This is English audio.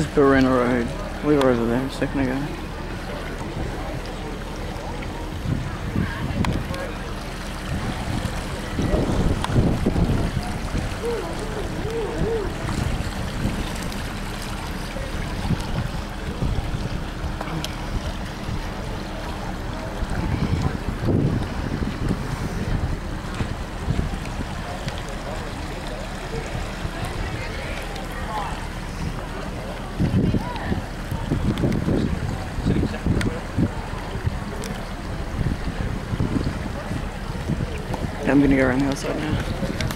is Barina Road. We were over there a second ago. I'm gonna go around the outside now.